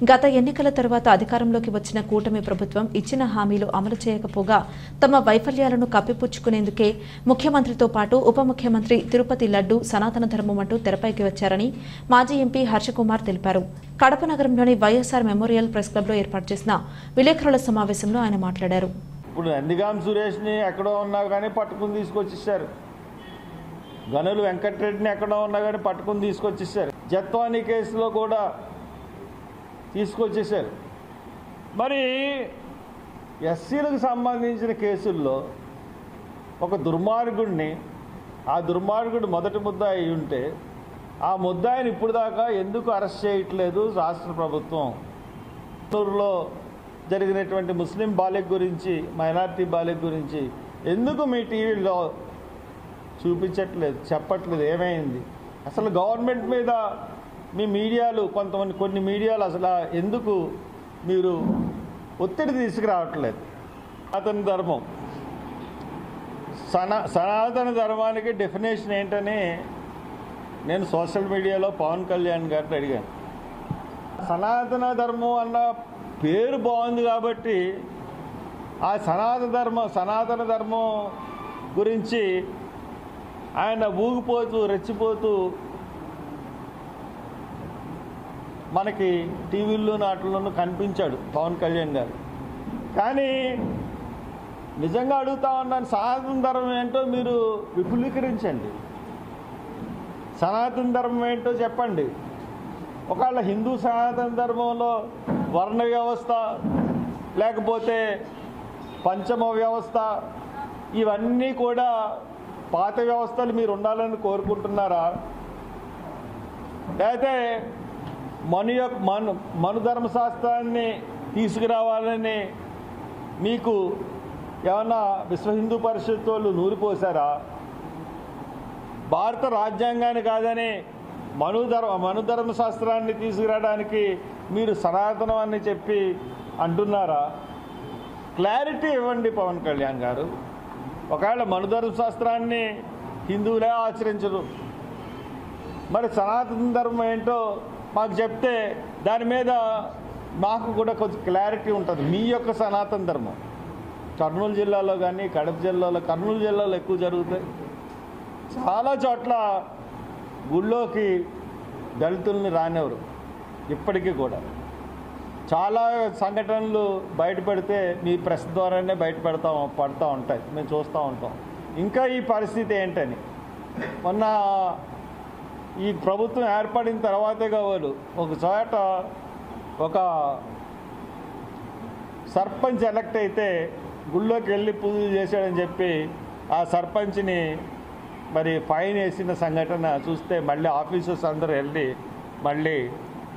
గత ఎన్నికల తర్వాత అధికారంలోకి వచ్చిన కూటమి ప్రభుత్వం ఇచ్చిన హామీలు అమలు చేయకపోగా తమ వైఫల్యాలను కప్పిపుచ్చుకునేందుకే ముఖ్యమంత్రితో పాటు ఉప ముఖ్యమంత్రి తిరుపతి లడ్డు సనాతన ధర్మం అంటూ తెరపైకి వచ్చారని మాజీ ఎంపీ హర్షకుమార్ తెలిపారు. కడప నగరంలోని వైఎస్ఆర్ మెమోరియల్ ప్రెస్ క్లబ్లో ఏర్పాటు చేసిన విలేకరుల సమావేశంలో ఆయన మాట్లాడారు. ఇప్పుడు నందిగాం సురేష్ని ఎక్కడో ఉన్నా కానీ పట్టుకుని తీసుకొచ్చేసారు. గనులు వెంకటరెడ్డిని ఎక్కడో ఉన్నా కానీ పట్టుకుని తీసుకొచ్చేసారు. జత్వానీ కేసులో కూడా తీసుకొచ్చేసారు. మరి ఎస్సీలకు సంబంధించిన కేసుల్లో ఒక దుర్మార్గుడిని, ఆ దుర్మార్గుడు మొదటి ముద్దాయి ఉంటే ఆ ముద్దాయిని ఇప్పుడు దాకా ఎందుకు అరెస్ట్ చేయట్లేదు రాష్ట్ర ప్రభుత్వం? చిత్తూరులో జరిగినటువంటి ముస్లిం బాలిక గురించి, మైనార్టీ బాలిక గురించి ఎందుకు మీ టీవీలో చూపించట్లేదు, చెప్పట్లేదు? ఏమైంది అసలు? గవర్నమెంట్ మీద మీ మీడియాలు, కొన్ని మీడియాలు అసలు ఎందుకు మీరు ఒత్తిడి తీసుకురావట్లేదు? సనాతన ధర్మం, సనాతన ధర్మానికి డెఫినేషన్ ఏంటని నేను సోషల్ మీడియాలో పవన్ కళ్యాణ్ గారిని అడిగాను. సనాతన ధర్మం అన్న పేరు బాగుంది కాబట్టి ఆ సనాతన ధర్మం గురించి ఆయన ఊగిపోతూ రెచ్చిపోతూ మనకి టీవీల్లో నాట్లోనూ కనిపించాడు పవన్ కళ్యాణ్ గారు. కానీ నిజంగా అడుగుతా ఉన్నాను, సనాతన ధర్మం ఏంటో మీరు విపులీకరించండి. సనాతన ధర్మం ఏంటో చెప్పండి. ఒకవేళ హిందూ సనాతన ధర్మంలో వర్ణ వ్యవస్థ, లేకపోతే పంచమ వ్యవస్థ, ఇవన్నీ కూడా పాత వ్యవస్థలు మీరు ఉండాలని కోరుకుంటున్నారా? లేకపోతే మను ధర్మశాస్త్రాన్ని తీసుకురావాలని మీకు ఏమన్నా విశ్వ హిందూ పరిషత్ వాళ్ళు నూరిపోసారా? భారత రాజ్యాంగాన్ని కాదని మను ధర్మశాస్త్రాన్ని తీసుకురావడానికి మీరు సనాతనం అని చెప్పి అంటున్నారా? క్లారిటీ ఇవ్వండి పవన్ కళ్యాణ్ గారు. ఒకవేళ మను ధర్మశాస్త్రాన్ని హిందువులే ఆచరించరు, మరి సనాతన ధర్మం ఏంటో మాకు చెప్తే దాని మీద మాకు కూడా కొంచెం క్లారిటీ ఉంటుంది. మీ యొక్క సనాతన ధర్మం కర్నూలు జిల్లాలో కానీ, కడప జిల్లాలో, కర్నూలు జిల్లాలో ఎక్కువ జరుగుతాయి. చాలా చోట్ల గుళ్ళోకి దళితుల్ని రానివ్వరు. ఇప్పటికీ కూడా చాలా సంఘటనలు బయటపడితే మీ ప్రెస్ ద్వారానే పడుతూ ఉంటాయి, మేము చూస్తూ ఉంటాం. ఇంకా ఈ పరిస్థితి ఏంటని మొన్న ఈ ప్రభుత్వం ఏర్పడిన తర్వాతే కావాలి ఒక చోట ఒక సర్పంచ్ ఎలక్ట్ అయితే గుళ్ళోకి వెళ్ళి పూజలు చేశాడని చెప్పి ఆ సర్పంచ్ని మరి ఫైన్ వేసిన సంఘటన చూస్తే మళ్ళీ ఆఫీసర్స్ అందరూ వెళ్ళి మళ్ళీ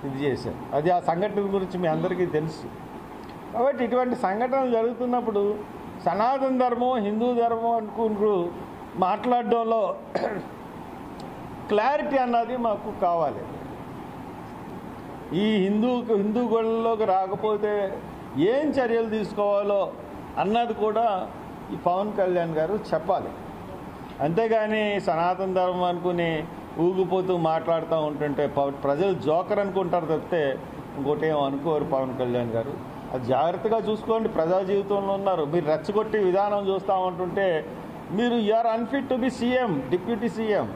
ఇది చేశారు. అది ఆ సంఘటన గురించి మీ అందరికీ తెలుసు. కాబట్టి ఇటువంటి సంఘటనలు జరుగుతున్నప్పుడు సనాతన ధర్మం, హిందూ ధర్మం అనుకుంటూ మాట్లాడడంలో క్లారిటీ అన్నది మాకు కావాలి. ఈ హిందూ గుళ్ళలోకి రాకపోతే ఏం చర్యలు తీసుకోవాలో అన్నది కూడా ఈ పవన్ కళ్యాణ్ గారు చెప్పాలి. అంతేగాని సనాతన ధర్మం అనుకుని ఊగిపోతూ మాట్లాడుతూ ఉంటుంటే ప్రజలు జోకర్ అనుకుంటారు తప్పితే ఇంకోటి ఏమో అనుకోరు పవన్ కళ్యాణ్ గారు. అది జాగ్రత్తగా చూసుకోండి. ప్రజా జీవితంలో ఉన్నారు. మీరు రెచ్చగొట్టి విధానం చూస్తూ ఉంటుంటే మీరు you are unfit to be CM, deputy CM.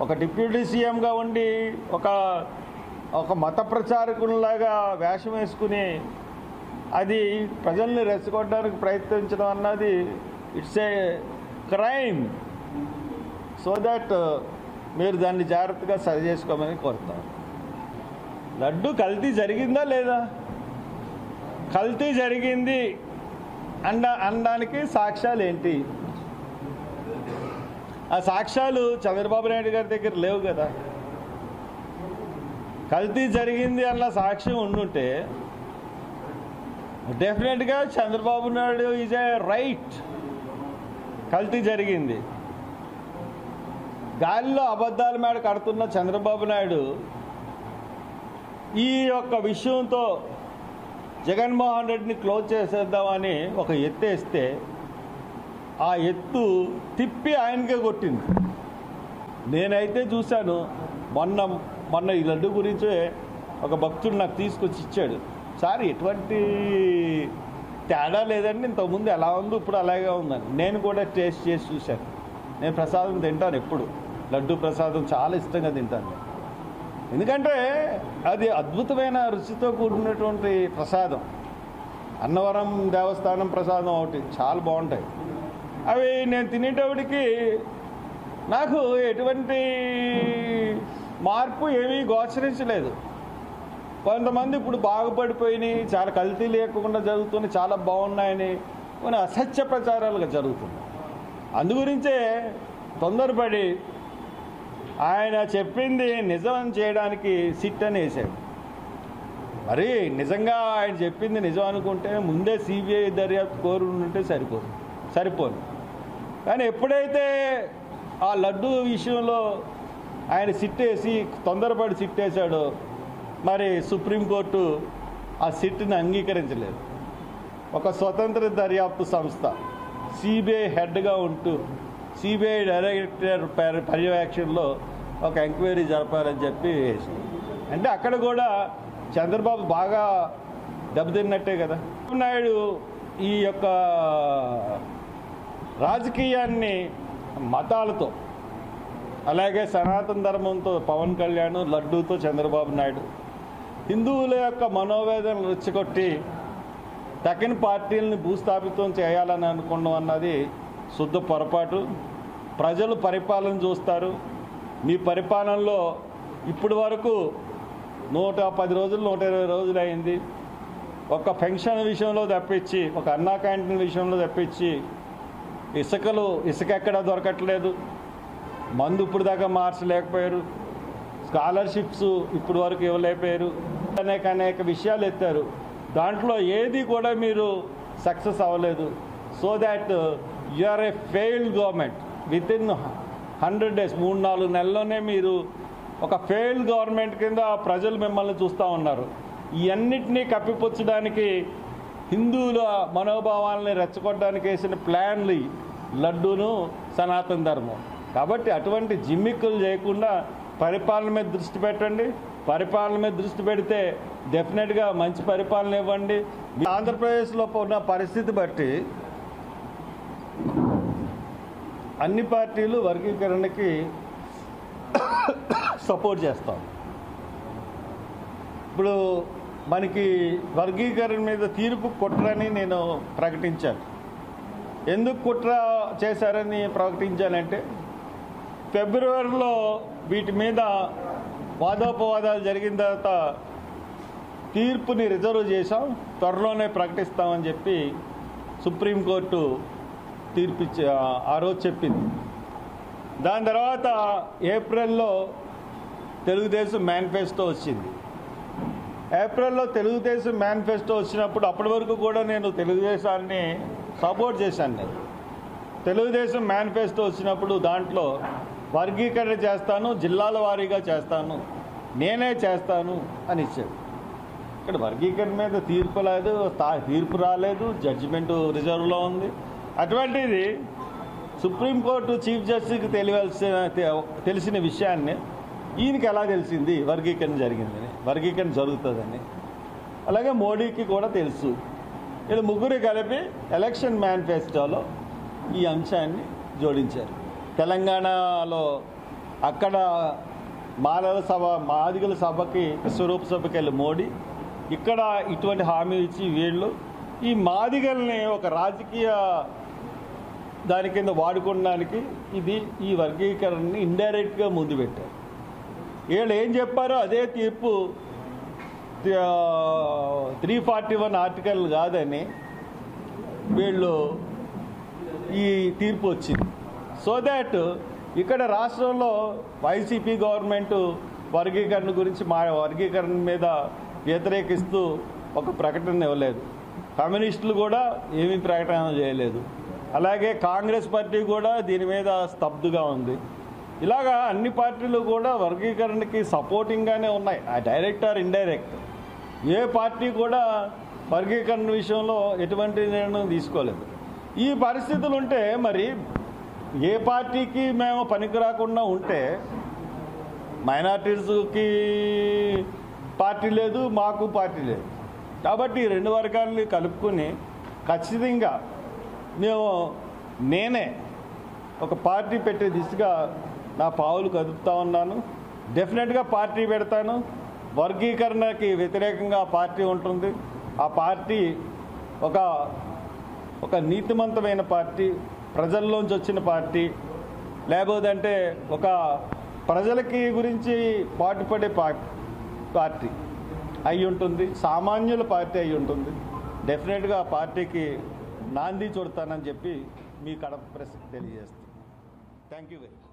ఒక డిప్యూటీ సీఎంగా ఉండి ఒక మత ప్రచారకునిలాగా వేషం వేసుకుని అది ప్రజల్ని రెచ్చగొట్టడానికి ప్రయత్నించడం అన్నది it's a crime. So that మీరు దాన్ని జాగ్రత్తగా సరి చేసుకోమని కోరుతారు. లడ్డు కల్తీ జరిగిందా లేదా? కల్తీ జరిగింది అనడానికి సాక్ష్యాలు ఏంటి? ఆ సాక్ష్యాలు చంద్రబాబు నాయుడు గారి దగ్గర లేవు కదా. కల్తీ జరిగింది అన్న సాక్ష్యం ఉండుంటే డెఫినెట్గా Chandrababu Naidu is a right. కల్తీ జరిగింది. గాలిలో అబద్ధాల మేడ కడుతున్న చంద్రబాబు నాయుడు ఈ యొక్క విషయంతో జగన్మోహన్ రెడ్డిని క్లోజ్ చేసేద్దామని ఒక ఎత్తు వేస్తే ఆ ఎత్తు తిప్పి ఆయనకే కొట్టింది. నేనైతే చూశాను మొన్న ఈ లడ్డు గురించి ఒక భక్తుడు నాకు తీసుకొచ్చి ఇచ్చాడు. సార్ ఎటువంటి తేడా లేదండి, ఇంతకుముందు ఎలా ఉందో ఇప్పుడు అలాగే ఉందని. నేను కూడా టేస్ట్ చేసి చూశాను. నేను ప్రసాదం తింటాను, ఎప్పుడు లడ్డు ప్రసాదం చాలా ఇష్టంగా తింటాను. ఎందుకంటే అది అద్భుతమైన రుచితో కూడినటువంటి ప్రసాదం. అన్నవరం దేవస్థానం ప్రసాదం ఒకటి చాలా బాగుంటాయి. అవి నేను తినేటప్పటికి నాకు ఎటువంటి మార్పు ఏమీ గోచరించలేదు. కొంతమంది ఇప్పుడు బాగుపడిపోయినాయి, చాలా కల్తీ లేకుండా జరుగుతుంది, చాలా బాగున్నాయని కొన్ని అసత్య ప్రచారాలుగా జరుగుతుంది. అందుగురించే తొందరపడి ఆయన చెప్పింది నిజం చేయడానికి సిట్ అని వేశాడు. మరి నిజంగా ఆయన చెప్పింది నిజం అనుకుంటే ముందే సిబిఐ దర్యాప్తు కోరుంటే సరిపోను. కానీ ఎప్పుడైతే ఆ లడ్డు విషయంలో ఆయన సిట్టేసి తొందరపడి సిట్టేశాడో మరి సుప్రీంకోర్టు ఆ సిట్ని అంగీకరించలేదు. ఒక స్వతంత్ర దర్యాప్తు సంస్థ సిబిఐ హెడ్గా ఉంటూ సిబిఐ డైరెక్టర్ పర్యవేక్షణలో ఒక ఎంక్వైరీ జరపాలని చెప్పి వేసింది. అంటే అక్కడ కూడా చంద్రబాబు బాగా దెబ్బతిన్నట్టే కదా. నాయుడు ఈ యొక్క రాజకీయాన్ని మతాలతో అలాగే సనాతన ధర్మంతో పవన్ కళ్యాణ్, లడ్డూతో చంద్రబాబు నాయుడు హిందువుల యొక్క మనోవేదనలు రెచ్చగొట్టి తగిన పార్టీలను భూస్థాపితం చేయాలని అనుకోవడం అన్నది శుద్ధ పొరపాటు. ప్రజలు పరిపాలన చూస్తారు. మీ పరిపాలనలో ఇప్పటి వరకు 110 రోజులు 120 రోజులు అయింది. ఒక పెన్షన్ విషయంలో తప్పించి, ఒక అన్నా క్యాంటీన్ విషయంలో తప్పించి ఇసుక ఎక్కడా దొరకట్లేదు. మందు ఇప్పుడు దాకా మార్చలేకపోయారు. స్కాలర్షిప్స్ ఇప్పుడు వరకు ఇవ్వలేకపోయారు. అనేక విషయాలు ఎత్తారు. దాంట్లో ఏది కూడా మీరు సక్సెస్ అవ్వలేదు. So that you are a failed government. Within 100 days 3-4 నెలల్లోనే మీరు ఒక ఫెయిల్డ్ గవర్నమెంట్ కింద ప్రజలు మిమ్మల్ని చూస్తూ ఉన్నారు. ఇవన్నిటినీ కప్పిపుచ్చడానికి హిందువుల మనోభావాలని రెచ్చగొట్టడానికి వేసిన ప్లాన్లు లడ్డూను సనాతన ధర్మం. కాబట్టి అటువంటి జిమ్మిక్కులు చేయకుండా పరిపాలన మీద దృష్టి పెట్టండి. పరిపాలన మీద దృష్టి పెడితే డెఫినెట్గా మంచి పరిపాలన ఇవ్వండి. ఆంధ్రప్రదేశ్లో ఉన్న పరిస్థితి బట్టి అన్ని పార్టీలు వర్గీకరణకి సపోర్ట్ చేస్తాం. ఇప్పుడు మనకి వర్గీకరణ మీద తీర్పు కుట్రని నేను ప్రకటించాను. ఎందుకు కుట్ర చేశారని ప్రకటించానంటే ఫిబ్రవరిలో వీటి మీద వాదోపవాదాలు జరిగిన తర్వాత తీర్పుని రిజర్వ్ చేశాం, త్వరలోనే ప్రకటిస్తామని చెప్పి సుప్రీంకోర్టు తీర్పిచ్చి ఆ రోజు చెప్పింది. దాని తర్వాత ఏప్రిల్లో తెలుగుదేశం మేనిఫెస్టో వచ్చింది. ఏప్రిల్లో తెలుగుదేశం మేనిఫెస్టో వచ్చినప్పుడు అప్పటి వరకు కూడా నేను తెలుగుదేశాన్ని సపోర్ట్ చేశాను. నేను తెలుగుదేశం మేనిఫెస్టో వచ్చినప్పుడు దాంట్లో వర్గీకరణ చేస్తాను, జిల్లాల వారీగా చేస్తాను, నేనే చేస్తాను అని ఇచ్చాడు. ఇక్కడ వర్గీకరణ మీద తీర్పు రాలేదు, జడ్జిమెంట్ రిజర్వ్లో ఉంది. అటువంటిది సుప్రీంకోర్టు చీఫ్ జస్టిస్కి తెలిసిన విషయాన్ని ఈయనకి ఎలా తెలిసింది వర్గీకరణ జరిగిందని, వర్గీకరణ జరుగుతుందని. అలాగే మోడీకి కూడా తెలుసు. ఇది ముగ్గురు కలిపి ఎలక్షన్ మేనిఫెస్టోలో ఈ అంశాన్ని జోడించారు. తెలంగాణలో అక్కడ మాదిగల సభకి విశ్వరూప సభకి వెళ్ళి మోడీ, ఇక్కడ ఇటువంటి హామీ ఇచ్చి వీళ్ళు ఈ మాదిగల్ని ఒక రాజకీయ దాని కింద వాడుకోవడానికి ఈ వర్గీకరణని ఇండైరెక్ట్గా ముందు పెట్టారు. వీళ్ళు ఏం చెప్పారో అదే తీర్పు 341 ఆర్టికల్ కాదని వీళ్ళు ఈ తీర్పు వచ్చింది. సో దాట్ ఇక్కడ రాష్ట్రంలో వైసీపీ గవర్నమెంట్ వర్గీకరణ మీద వ్యతిరేకిస్తూ ఒక ప్రకటన ఇవ్వలేదు. కమ్యూనిస్టులు కూడా ఏమీ ప్రకటన చేయలేదు. అలాగే కాంగ్రెస్ పార్టీ కూడా దీని మీద స్తబ్దుగా ఉంది. ఇలాగా అన్ని పార్టీలు కూడా వర్గీకరణకి సపోర్టింగ్గానే ఉన్నాయి, direct or indirect. A party కూడా వర్గీకరణ విషయంలో ఎటువంటి నిర్ణయం తీసుకోలేదు. ఈ పరిస్థితులు ఉంటే మరి ఏ పార్టీకి మేము పనికి రాకుండా ఉంటే మైనార్టీస్కి పార్టీ లేదు, మాకు పార్టీ లేదు. కాబట్టి ఈ రెండు వర్గాలని కలుపుకొని ఖచ్చితంగా నేనే ఒక పార్టీ పెట్టే దిశగా నా పావులు కదుపుతా ఉన్నాను. డెఫినెట్గా పార్టీ పెడతాను. వర్గీకరణకి వ్యతిరేకంగా పార్టీ ఉంటుంది. ఆ పార్టీ ఒక నీతిమంతమైన పార్టీ, ప్రజల్లోంచి వచ్చిన పార్టీ, లేకపోతే ఒక ప్రజలకి గురించి పాటుపడే పార్టీ అయి ఉంటుంది, సామాన్యుల పార్టీ అయి ఉంటుంది. డెఫినెట్గా ఆ పార్టీకి నాంది చూడతానని చెప్పి మీ కడప ప్రెస్కి తెలియజేస్తాను. Thank you very much.